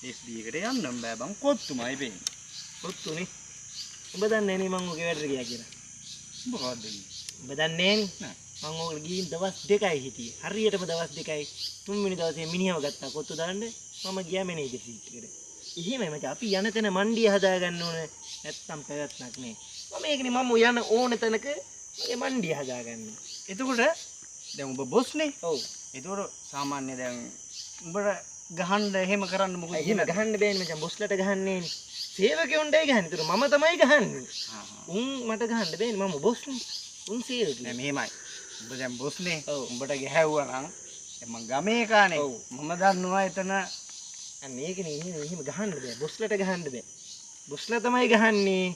FB එකට යන්නම් බෑ බං කොත්තුමයි වෙන්නේ. ඔත්තුනේ. උඹ දන්නේ නේ මං ඔගේ වැඩට ගියා කියලා. උඹ කවද්ද ගියේ? උඹ දන්නේ නේ? නෑ. මං ඕකට ගිහින් දවස් 2යි හිටියේ. හරියටම දවස් 2යි. තුන්වෙනි දවසේ මිනිහව ගත්තා කොත්තු දාන්න. මම ගියා මැනේජර් සීට් එකට. එහෙමයි මචං අපි යන තැන මණ්ඩිය හදා ගන්න ඕන. නැත්තම් පැවැත්මක් නෑ. මම ඒකනේ මම යන ඕන තැනක මගේ මණ්ඩිය හදා ගන්න. එතකොට දැන් උඹ බොස්නේ. ඔව්. එතකොට සාමාන්‍ය දැන් උඹට ගහන්න එහෙම කරන්න මොකද එහෙම ගහන්න බෑනේ මචං බොස්ලට ගහන්නේ නේ. සේවකයොන්ටයි ගහන්නේ. ඒතර මම තමයි ගහන්නේ. උන් මට ගහන්න බෑනේ මම බොස්නේ. උන් සේවකයෝ. නෑ මෙහෙමයි. උඹ දැන් බොස්නේ. ඔව්. උඹට ගැහැව්වා නම් දැන් මං ගමේ කානේ. ඔව්. මම දන්නවා එතන අන්න ඒකනේ එහෙම ගහන්න බෑ. බොස්ලට ගහන්න බෑ. බොස්ලා තමයි ගහන්නේ.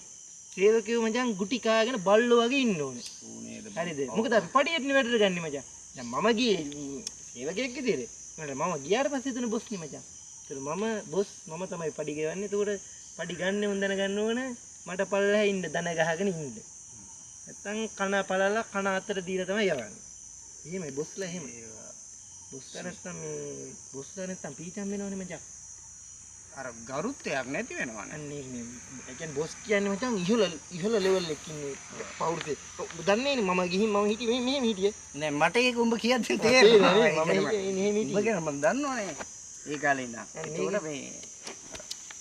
සේවකයෝ මචං ගුටි කාගෙන බල්ලෝ වගේ ඉන්න ඕනේ. නේද? හරිද? මොකද අපි පඩියටනේ වැඩට ගන්නේ මචං. දැන් මම ගියේ සේවකයෙක් විදිහට. මම ගියාට පස්සේ එතන බොස්නේ මචං. ඒතර මම බොස් මම තමයි පඩි ගෙවන්නේ. ඒතකොට පඩි ගන්න උන් දැනගන්න ඕන මට පල්ලෙහා ඉන්න දන ගහගෙන ඉන්න. නැත්තම් කන පළලා කන අතර දීලා තමයි යවන්නේ. එහෙමයි බොස්ලා එහෙම. බොස්ලා නැත්තම් පීචම් වෙනවනේ මචං. අර ගරුත්වයක් නැති වෙනවනේ. අන්න ඒකනේ. ඒ කියන්නේ බොස් කියන්නේ මචං ඉහළ ලෙවල් එකක ඉන්නේ පවුරුසේ. දන්නේ නේ මම ගිහින් මම හිටියේ මෙහෙම හිටියේ. නෑ මට ඒක උඹ කියද්දි තේරෙනවා. මම එහෙම උඹ ගැන මම දන්නවනේ. ඒ කාලේ ඉඳන්. ඒකෝට මේ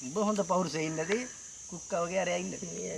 උඹ හොඳ පෞරුෂේ ඉන්නදී කුක්කා වගේ අරයා ඉන්න. හිටියේ.